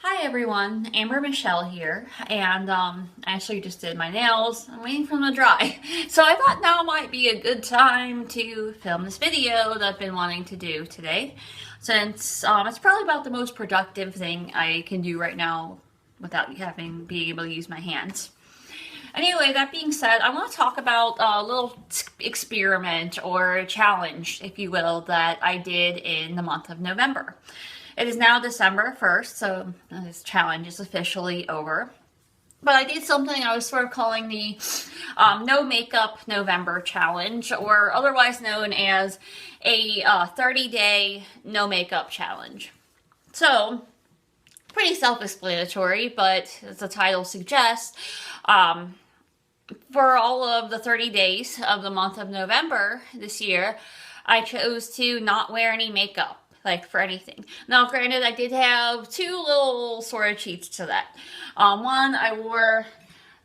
Hi everyone, Amber Michelle here, and I actually just did my nails. I'm waiting for them to dry. So I thought now might be a good time to film this video that I've been wanting to do today, since it's probably about the most productive thing I can do right now without being able to use my hands. Anyway, that being said, I want to talk about a little experiment or challenge, if you will, that I did in the month of November. It is now December 1st, so this challenge is officially over. But I did something I was sort of calling the No Makeup November Challenge, or otherwise known as a 30-day no makeup challenge. So, pretty self-explanatory, but as the title suggests, for all of the 30 days of the month of November this year, I chose to not wear any makeup. Like for anything. Now, granted, I did have two little sort of cheats to that. One, I wore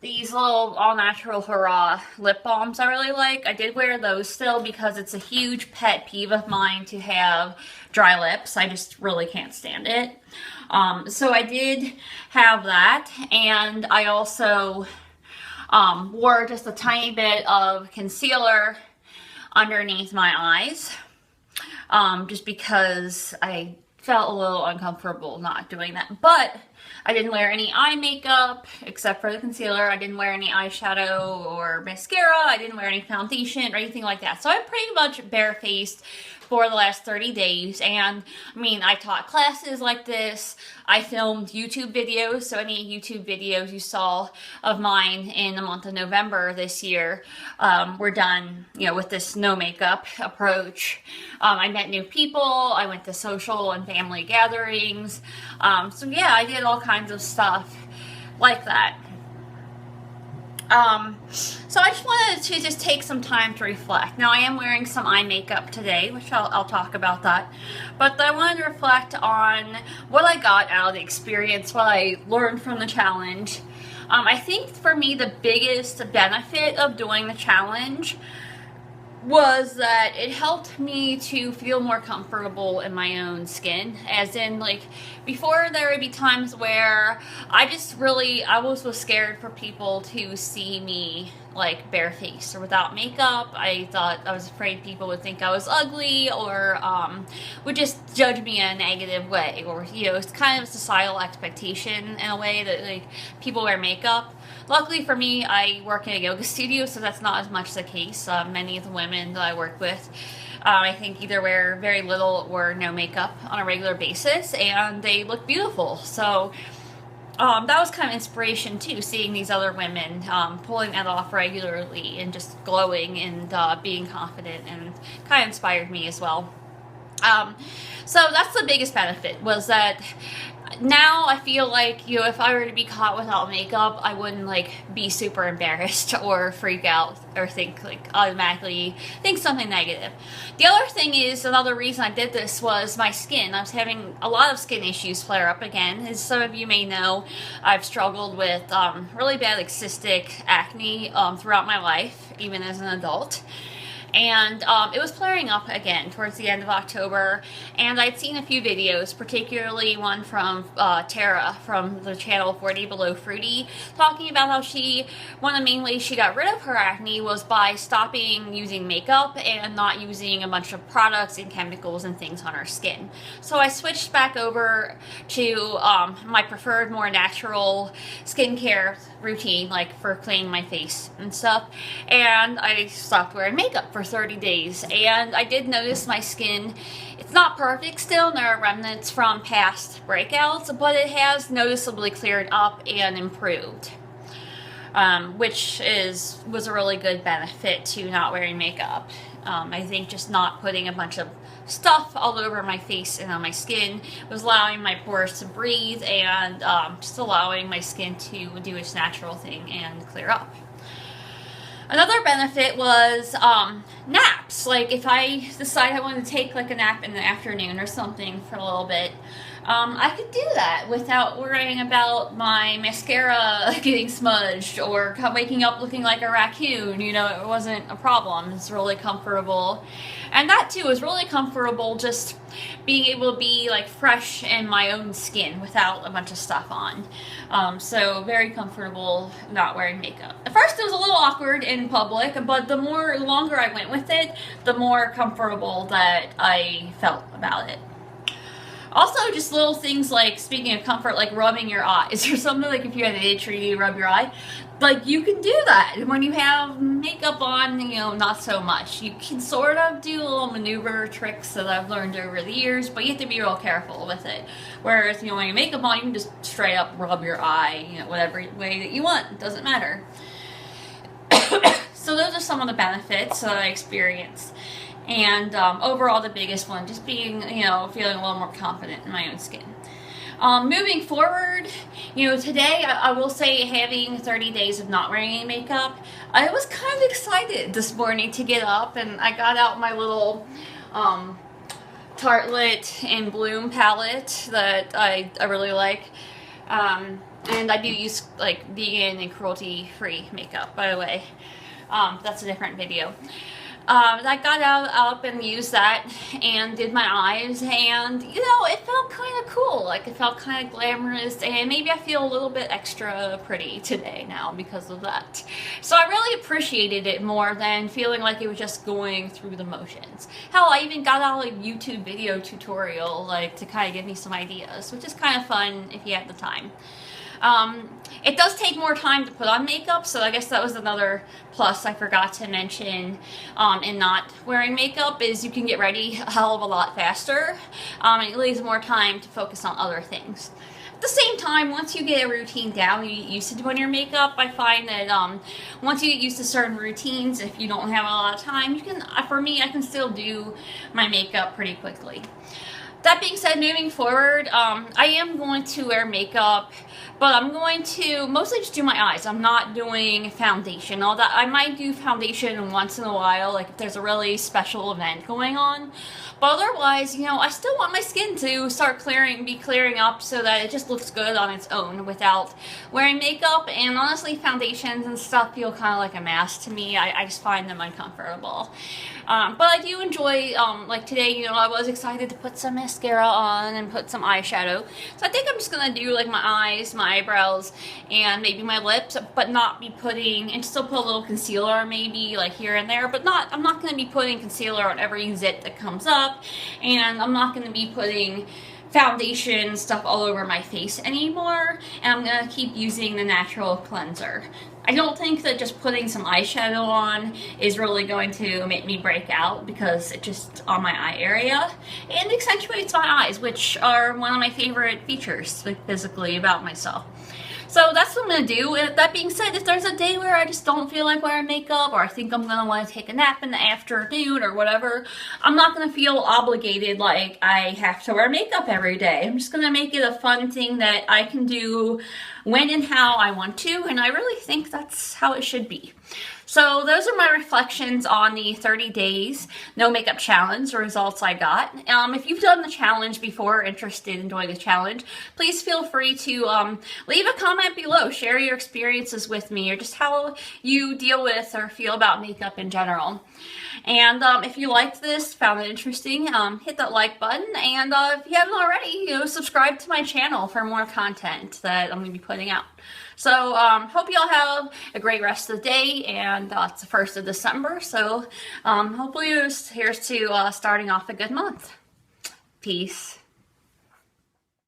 these little all-natural hurrah lip balms I really like. I did wear those still because it's a huge pet peeve of mine to have dry lips. I just really can't stand it. So I did have that, and I also wore just a tiny bit of concealer underneath my eyes. Just because I felt a little uncomfortable not doing that. But I didn't wear any eye makeup except for the concealer. I didn't wear any eyeshadow or mascara. I didn't wear any foundation or anything like that. So I'm pretty much barefaced for the last 30 days. And I mean, I taught classes like this. I filmed YouTube videos. So any YouTube videos you saw of mine in the month of November this year were done, with this no makeup approach. I met new people. I went to social and family gatherings. So yeah, I did all kinds of stuff like that. So I just wanted to just take some time to reflect. Now I am wearing some eye makeup today, which I'll talk about that. But I wanted to reflect on what I got out of the experience, what I learned from the challenge. I think for me the biggest benefit of doing the challenge was that it helped me to feel more comfortable in my own skin. As in, like, before there would be times where I was scared for people to see me like barefaced or without makeup. I was afraid people would think I was ugly or would just judge me in a negative way, or it's kind of a societal expectation in a way that like people wear makeup. Luckily for me, I work in a yoga studio, so that's not as much the case. Many of the women that I work with, I think either wear very little or no makeup on a regular basis, and they look beautiful. So that was kind of inspiration too, seeing these other women pulling that off regularly and just glowing and being confident, and kind of inspired me as well. So that's the biggest benefit, was that now I feel like, if I were to be caught without makeup, I wouldn't be super embarrassed or freak out or automatically think something negative. The other thing is, another reason I did this was my skin. I was having a lot of skin issues flare up again. As some of you may know, I've struggled with really bad cystic acne throughout my life, even as an adult. And it was flaring up again towards the end of October, and I'd seen a few videos, particularly one from Tara from the channel 40 Below Fruity, talking about how one of the main ways she got rid of her acne was by stopping using makeup and not using a bunch of products and chemicals and things on her skin. So I switched back over to my preferred, more natural skincare routine, like for cleaning my face and stuff, and I stopped wearing makeup for 30 days, and I did notice my skin, it's not perfect still, and there are remnants from past breakouts, but it has noticeably cleared up and improved, which was a really good benefit to not wearing makeup. I think just not putting a bunch of stuff all over my face and on my skin was allowing my pores to breathe, and just allowing my skin to do its natural thing and clear up. Another benefit was naps. Like if I decide I want to take a nap in the afternoon or something for a little bit, I could do that without worrying about my mascara getting smudged or waking up looking like a raccoon. You know, it wasn't a problem. It's really comfortable. And that too is really comfortable, just being able to be like fresh in my own skin without a bunch of stuff on. So very comfortable not wearing makeup. At first it was a little awkward in public, but the longer I went with it, the more comfortable that I felt about it. Also, just little things like, speaking of comfort, like rubbing your eyes or something. Like if you have an itch or you rub your eye, like you can do that when you have makeup on, you know, not so much. You can sort of do little maneuver tricks that I've learned over the years, but you have to be real careful with it. Whereas, you know, when you have makeup on, you can just straight up rub your eye, you know, whatever way that you want. It doesn't matter. So those are some of the benefits that I experienced. And overall, the biggest one, just being, you know, feeling a little more confident in my own skin. Moving forward, you know, today I will say, having 30 days of not wearing any makeup, I was kind of excited this morning to get up, and I got out my little Tartelette in Bloom palette that I really like. And I do use like vegan and cruelty-free makeup, by the way. That's a different video. I got up and used that and did my eyes, and you know, it felt kind of cool. Like it felt kind of glamorous, and maybe I feel a little bit extra pretty today now because of that. So I really appreciated it more than feeling like it was just going through the motions. Hell, I even got out a YouTube video tutorial like to kind of give me some ideas, which is kind of fun if you have the time. It does take more time to put on makeup, so I guess that was another plus I forgot to mention in not wearing makeup, is you can get ready a hell of a lot faster, and it leaves more time to focus on other things. At the same time, once you get a routine down, you get used to doing your makeup, I find that once you get used to certain routines, if you don't have a lot of time, you can, for me, I can still do my makeup pretty quickly. That being said, moving forward, I am going to wear makeup, but I'm going to mostly just do my eyes. I'm not doing foundation. Although I might do foundation once in a while, like if there's a really special event going on. But otherwise, you know, I still want my skin to start be clearing up so that it just looks good on its own without wearing makeup. And honestly, foundations and stuff feel kind of like a mask to me. I just find them uncomfortable. But I do enjoy, like today, you know, I was excited to put some mascara on and put some eyeshadow. So I think I'm just going to do like my eyes, my eyebrows, and maybe my lips, but not be putting, and still put a little concealer maybe like here and there, but I'm not going to be putting concealer on every zit that comes up, and I'm not going to be putting foundation stuff all over my face anymore, and I'm going to keep using the natural cleanser. I don't think that just putting some eyeshadow on is really going to make me break out, because it's just on my eye area and accentuates my eyes, which are one of my favorite features, like, physically about myself. So that's what I'm going to do. That being said, if there's a day where I just don't feel like wearing makeup, or I think I'm going to want to take a nap in the afternoon or whatever, I'm not going to feel obligated like I have to wear makeup every day. I'm just going to make it a fun thing that I can do when and how I want to, and I really think that's how it should be. So those are my reflections on the 30 days no makeup challenge, the results I got. If you've done the challenge before or interested in doing the challenge, please feel free to leave a comment below. Share your experiences with me, or just how you deal with or feel about makeup in general. And if you liked this, found it interesting, hit that like button. And if you haven't already, you know, subscribe to my channel for more content that I'm going to be putting out. So hope you all have a great rest of the day, and it's the 1st of December, so hopefully here's to starting off a good month. Peace.